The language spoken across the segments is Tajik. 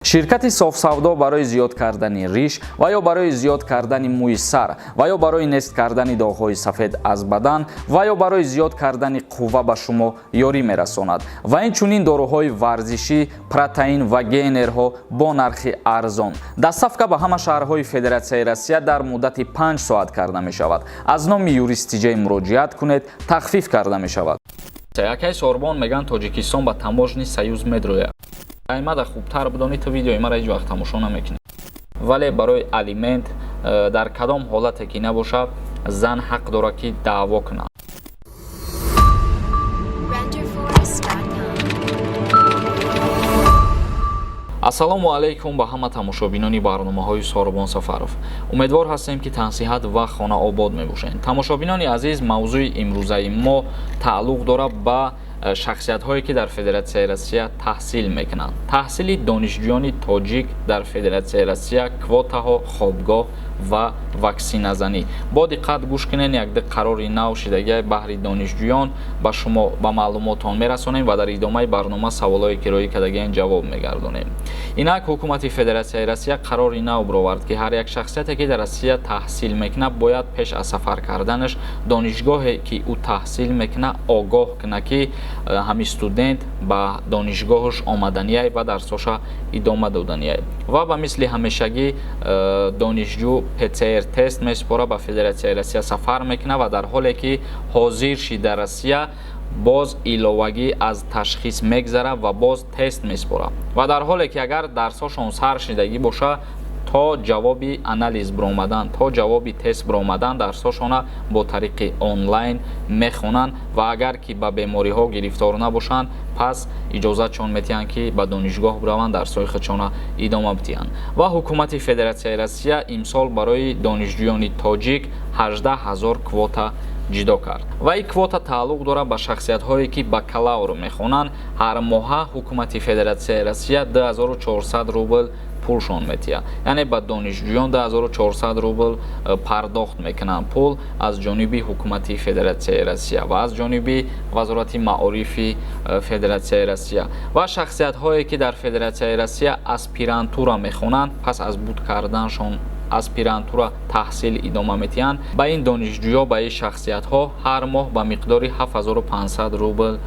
ширкати софсавдо барои зиёд кардани риш ва ё барои зиёд кардани мӯи сар ва ё барои нест кардани доғҳои сафед аз бадан ва ё барои зиёд кардани қувва ба шумо ёрӣ мерасонад ва инчунин доруҳои варзишӣ, протеин ва гейнерҳо бо нархи арзон. Дастсафка ба ҳама шаҳрҳои Федератсияи Россия дар муддати 5 соат карда мешавад. Аз номи юристиҷаи муроҷиат кунед, тахфиф карда мешавад. Якай сорбон меган Тоҷикистон ба таможни Союз медрояд. Аймада хубтар бидонед то видеои мара ҳеҷ вақт тамошо намекунед. Вале барои алимент дар кадом ҳолате ки набошад зан ҳақ дорад ки даъво кунад. ассалому алайкум ба ҳама тамошобинони барномаҳои Сорбон Сафаров. Умедвор ҳастем ки тансиҳат ва хонаобод мебошед. Тамошобинони азиз, мавзӯи имрӯзаи мо тааллуқ дорад ба шахсиятҳое ки дар Федератсияи Россия таҳсил мекунанд. Таҳсили донишҷӯёни тоҷик дар Федератсияи Россия, квотаҳо, хобгоҳ ва ваксиназанӣ. Бо диққат гӯш кунед, якдиқ қарори нав шидагии баҳри донишҷӯён ба шумо ба маълумотон мерасонем ва дар идомаи барнома саволҳое ки роӣ кардагиянд ҷавоб мегардонем. Инак ҳукумати Федератсияи Россия қарори нав бировард ки ҳар як шахсияте ки дар Россия таҳсил мекунад бояд пеш аз сафар карданаш донишгоҳе ки ӯ таҳсил мекунад огоҳ кунад ки ҳамин студент ба донишгоҳаш омаданияй ва дарсоша идома доданияй. Ва ба мисли ҳамешагӣ донишҷӯ ПЦР тест месупора ба Федератсияи Россия сафар мекунад ва дар ҳоле ки ҳозир шид дар Россия боз иловагӣ аз ташхис мегзарад ва боз тест месупорад. Ва дар ҳоле ки агар дарсошон сар шидагӣ бошад, то ҷавоби анализ биромадан, то ҷавоби тест биромадан дарсошона бо тариқи онлайн мехонанд ва агар ки ба бемориҳо гирифтор набошанд, пас иҷозатшон метиҳанд ки ба донишгоҳ бираванд, дарсҳои худшона идома бидиҳанд. Ва ҳукумати Федератсияи Россия имсол барои донишҷӯёни тоҷик 18 000 квота ҷидо кард. Ва ин квота тааллуқ дорад ба шахсиятҳое ки бакалавр мехонанд. Ҳар моҳа ҳукумати Федератсияи Россия 2400 рубл пулшон метиҳад. Яъне ба донишҷӯён 2400 рубл пардохт мекунанд пул аз ҷониби ҳукумати Федератсияи Россия ва аз ҷониби вазорати маорифи Федератсияи Россия. Ва шахсиятҳое ки дар Федератсияи Россия аспирантура мехонанд, пас аз буд карданшон аспирантура таҳсил идома метиҳанд, ба ин донишҷӯё, ба ин шахсиятҳо ҳар моҳ ба миқдори 7500 рубл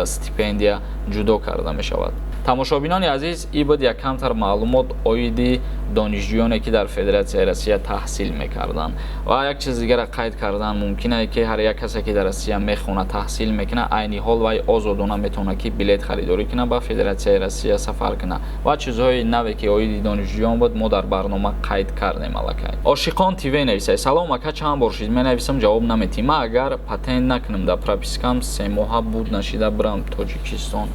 стипендия ҷудо карда мешавад. тамошобинони азиз, ин буд як камтар маълумот оиди донишҷӯёне ки дар Федератсияи Россия таҳсил мекарданд. Ва як чиз дигара қайд кардан мумкин аст ки ҳар як касе ки дар Россия мехона таҳсил мекунад, айни ҳол вай озодона метавонад ки билет харидорӣ кунад, ба Федератсияи Россия сафар кунад. Ва чизҳои наве ки оиди донишҷӯён буд, мо дар барнома қайд кардем аллакай. Ошиқон ТВ нависад: салом ака, чанд бор шид менависам, ҷавоб наметӣ. Ман агар патент накунам, дар пропискам 3 моҳа буд нашида бирам Тоҷикистон.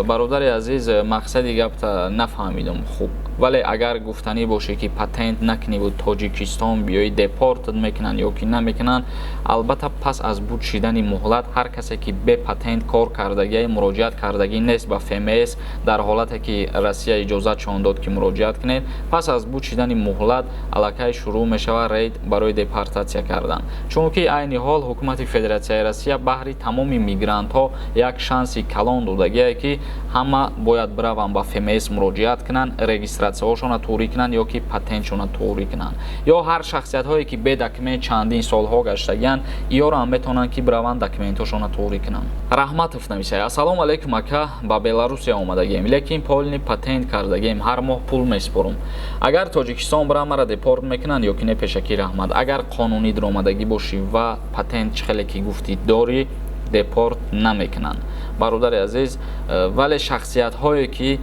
бародари азиз, мақсади гапта нафаҳмидам хуб. Вале агар гуфтанӣ боше ки патент накунӣ буд Тоҷикистон биёи депортат мекунанд ё ки намекунанд, албатта пас аз буд шидани муҳлат ҳар касе ки бе патент кор кардагӣ, муроҷиат кардагӣ нест ба ФМС дар ҳолате ки Россия иҷозатшон дод ки муроҷиат кунед, пас аз буд шидани муҳлат аллакай шурӯъ мешавад рейд барои депортатсия кардан. Чунки айни ҳол ҳукумати Федератсияи Россия баҳри тамоми мигрантҳо як шанси калон додагие ки ҳама бояд бираванд ба ФМС муроҷиат кунанд, регистратсияҳошона туурӣ кунанд ё ки патентшона туурӣ кунанд. Ё ҳар шахсиятҳое ки бе документ чандин солҳо гаштагиянд, иёро ҳам метавонанд ки бираванд документҳошона туурӣ кунанд. Раҳматов нависад: ассалому алайкум ака, ба Беларусия омадагем, лекин полни патент кардагем, ҳар моҳ пул месупорам. Агар Тоҷикистон бирам, мара депорт мекунанд ё ки не? Пешакӣ раҳмат. Агар қонунӣ даромадагӣ бошӣ ва патент чихеле ки гуфтӣ дорӣ, депорт намекунанд. бародари азиз, вале шахсиятҳое ки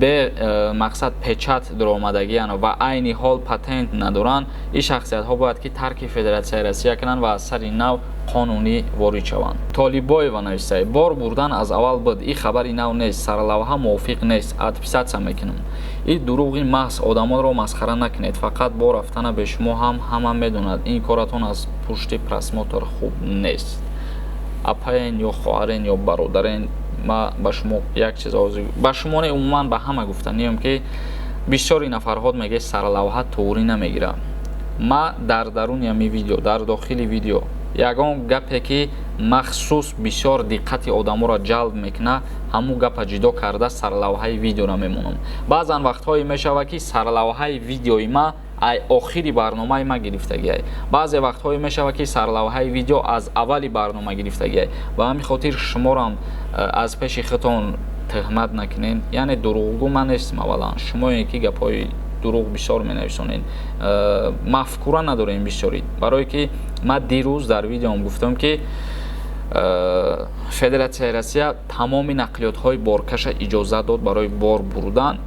бе мақсад печат даромадагиянд ва айни ҳол патент надоранд, ин шахсиятҳо бояд ки тарки Федератсияи Россия кунанд ва аз сари нав қонунӣ ворид шаванд. Толибоева нависад: бор бурдан аз аввал буд, ин хабари нав нест, сарлавҳа мувофиқ нест, отписатсия мекунам. ин дурӯғи маҳз, одамонро масхара накунед, фақат бо рафтана be шумо ҳама медонад ин коратон аз пушти просмотр хуб нест. апаен ё хоҳарен ё бародарен, ма ба шумо як чиз озӣ ба шумо не, умуман ба ҳама гуфтанием ки бисёри нафарҳо меге сарлавҳа туурӣ намегирад. ма дар даруни ҳамин видео, дар дохили видео ягон гапе ки махсус бисёр диққати одаморо ҷалб мекунад, ҳамун гапа ҷудо карда сарлавҳаи видеоро мемонам. Баъзан вақтҳое мешавад ки сарлавҳаи видеои ма охири барномаи ма гирифтагиай. Баъзе вақтҳое мешавад ки сарлавҳаи видео аз аввали барнома гирифтагиай. Ба ҳамин хотир шуморам аз пеши худтон тӯҳмат накунед. Яъне дурӯғгӯ ман нестам. аввалан шумое ки гапҳои дурӯғ бисёр менависонед. мафкура надорем бисёрӣ. барое ки ман дирӯз дар видеом гуфтам ки Федератсияи Россия тамоми нақлиётҳои боркаша иҷозат дод барои бор бурдан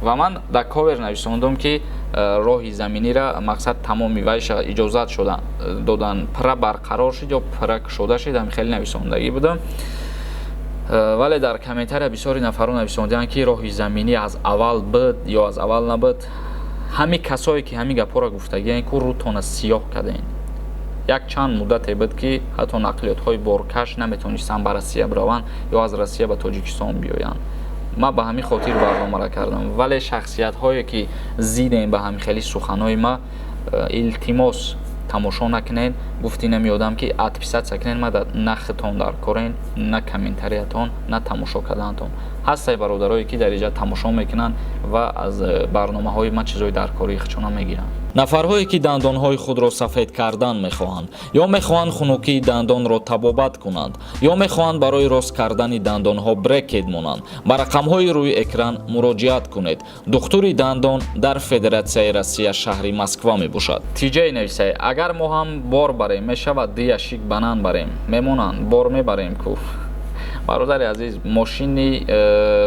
ва ман дар ковер нависондам ки роҳи заминиро мақсад тамоми вайша иҷозат шуда додан пра барқарор шид ё пра кушода шид. ҳамин хеле нависондагӣ будам. вале дар комментария бисёри нафаро нависонданд ки роҳи заминӣ аз аввал буд ё аз аввал набуд. ҳамин касое ки ҳамин гапҳоро гуфтагианд ку рӯтона сиёҳ карданд. як чанд муддате буд ки ҳатто нақлиётҳои боркаш наметонистанд ба Россия бираванд ё аз Россия ба Тоҷикистон биёянд. ман ба ҳамин хотир барномаро кардам. вале шахсиятҳое ки зидем ба ҳамин хели суханои ма, илтимос тамошо накунед. гуфти намеёдам ки отписатсия кунед. ма на хитон дар корен, на комментариятон, на тамошо карданатон. ҳастаи бародарое ки дар иҷа тамошо мекунанд ва аз барномаҳои ма чизои даркории худшона мегиранд. нафарҳое ки дандонҳои худро сафед кардан мехоҳанд ё мехоҳанд хунукии дандонро табобат кунанд ё мехоҳанд барои рост кардани дандонҳо брекет монанд, ба рақамҳои рӯи экран муроҷиат кунед. духтури дандон дар Федератсияи Россия шаҳри Москва мебошад. тиҷаи нависай: агар мо ҳам бор барем, мешавад дияшик банан барем, мемонанд бор мебарем ку. бародари азиз, мошини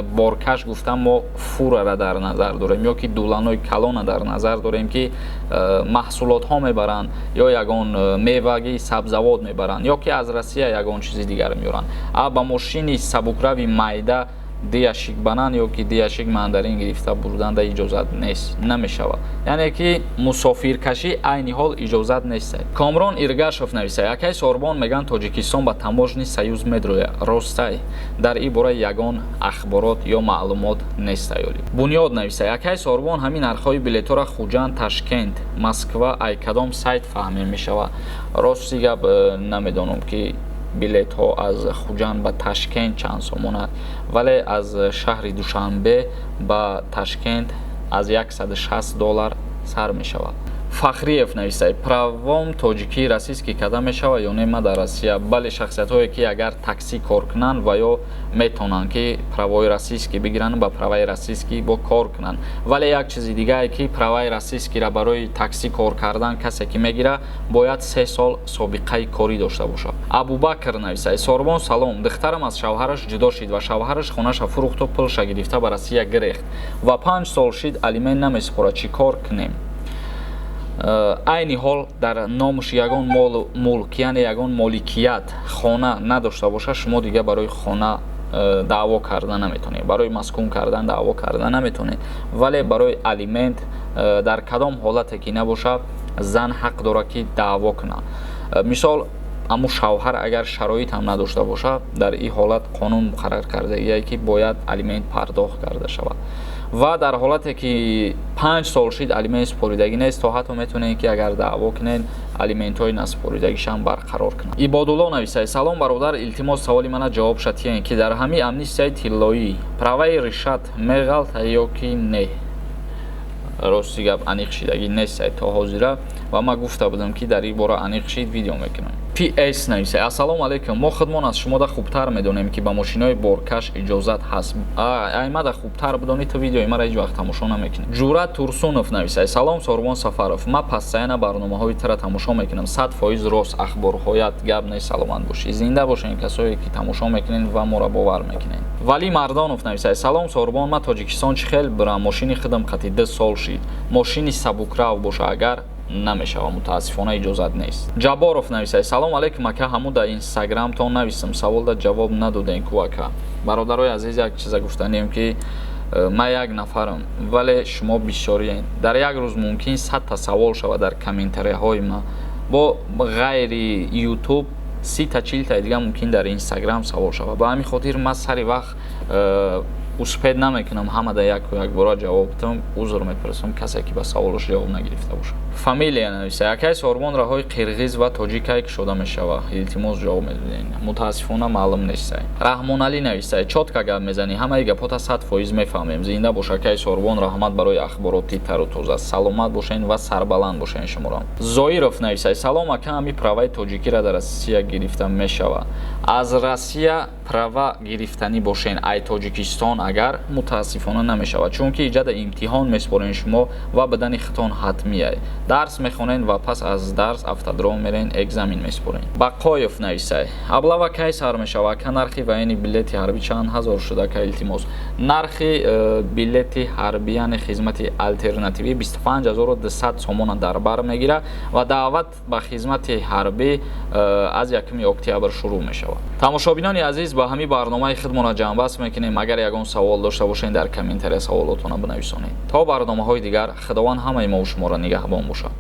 боркаш гуфтам мо фурара дар назар дорем ё ки дуланои калона дар назар дорем ки маҳсулотҳо мебаранд ё ягон мевагии сабзавот мебаранд ё ки аз Россия ягон чизи дигар меёранд. ба мошини сабукрави майда дияшик банан ё ки дияшик мандарин гирифта бурданда иҷозат нест, намешавад. яъне ки мусофиркашӣ айни ҳол иҷозат нест. Комрон Иргашев нависад: якай сорбон меган Тоҷикистон ба таможни Союз медрояд. ростай? дар ин бора ягон ахборот ё маълумот нест ёли. Бунёд нависад: якай сорбон ҳамин нархҳои билетҳоро Хуҷанд, Ташкент, Москва ай кадом сайт фаҳмем мешавад? рости гап намедонам ки билетҳо аз Хуҷанд ба Ташкент чанд сомон аст, вале аз шаҳри Душанбе ба Ташкент аз $160 сар мешавад. Фахриев нависад: правом тоҷикӣ расистӣ карда мешавад ё не? ма дар Россия бале шахсиятҳое ки агар таксӣ кор кунанд ва ё метонанд ки правои расистӣ бигиранд ба правои расистӣ бо кор кунанд. вале як чизи дигае ки правои расистиро барои таксӣ кор кардан касе ки мегира бояд 3 сол собиқаи корӣ дошта бошад. Абубакр нависад: сорбон салом, духтарам аз шавҳараш ҷудо шид ва шавҳараш хонаша фурӯхту пулша гирифта ба Россия гирехт ва 5 сол шид алимент намеспорад. чӣ кор кунем? айни ҳол дар номаш ягон мулк, яъне ягон моликият хона надошта боша, шумо дига барои хона даъво карда наметонед, барои маскун кардан даъво карда наметонед. вале барои алимент дар кадом ҳолате ки набоша, зан ҳақ дорад ки даъво кунад. мисол аммо шавҳар агар шароит ҳам надошта боша, дар ин ҳолат қонун муқаррар кардагие ки бояд алимент пардохт карда шавад. ва дар ҳолате ки 5 сол шид алимент споридагӣ нест, то ҳатто метонед ки агар даъво кунед алиментҳои наспоридагишам барқарор кунад. ибодулло нависад: салом бародар, илтимос саволи мана ҷавоб шатиен ки дар ҳамин амнистияи тиллоӣ праваи ришват меғалта ё ки не? рости гап аниқ шидагӣ нест то ҳозира ва ман гуфта будам ки дар ин бора аниқ шид видео мекунам. PS нависад: ассалому алайкум, мо худмон аз шумода хубтар медонем ки ба мошинои боркаш иҷозат ҳаст. аймада хубтар бидонӣ то видеои мара ҳеҷ вақт тамошо намекунӣ. Ҷурат Турсунов нависад: салом Сорбон Сафаров, ман постоянно барномаҳои тира тамошо мекунам. 100% рост ахборҳоят гап не. саломат бошӣ, зинда бошен касое ки тамошо мекунед ва моро бовар мекунед. Вали Мардонов нависад: салом Сорбон, ман Тоҷикистон чӣ хел бирам, мошини худам қати 2 сол шид. мошини сабукрав боша, агар намешава, мутаассифона иҷозат нест. Ҷаборов нависад: салом алейкум ака, ҳамун дар инстаграмтон нависам, савол да ҷавоб надодем ку ака. бародарои азиз, як чиза гуфтанем ки ман як нафарам, вале шумо бисёриен. дар як рӯз мумкин 100 та савол шавад дар комментарияҳои ма. бо ғайри YouTube 30 та 40 та дига мумкин дар инстаграм савол шавад. ба ҳамин хотир ман сари вақт успед намекунам ҳамада яку як бора ҷавоб дам. Узр мепурсам касе ки ба саволаш ҷавоб нагирифта боша. Фамилия нависа. Якай Сорбон раҳои қирғиз ва тоҷикай шуда мешава. Илтимос ҷавоб медиҳед. Мутаассифона маълум нестай. Раҳмоналӣ нависа. Чотка гап мезани. Ҳамаи гапота 100% мефаҳмем. Зинда боша Кай Сорбон, раҳмат барои ахбороти тару тоза. Саломат бошен ва сарбаланд бошен шуморам. Зоиров нависа. Салом ака, ами праваи тоҷикиро дар Россия гирифта мешава. Аз Россия права гирифтанӣ бошен. Ай Тоҷикистон агар мутаассифона намешава. Чунки иҷада имтиҳон меспорен шумо ва бадани хитон ҳатмияй. Дарс мехонен ва пас аз дарс автодром мерен, экзамен меспорен. Бақоев нависай. Аблава кай сар мешава? Ка нархи ваени билети ҳарбӣ чанд ҳазор шуда? Ка илтимос. Нархи билети ҳарбӣ яъне хизмати алтернативӣ 25200 сомона дар бар мегира ва даъват ба хизмати ҳарбӣ аз 1 октябр шурӯъ мешавад. Тамошобинони азиз, ба ҳамин барномаи худмона ҷамъбаст мекунем. Агар ягон савол дошта бошед дар комментария саволотона бинависонед. То барномаҳои дигар, худованд ҳамаи мо шуморо нигаҳбон бошад.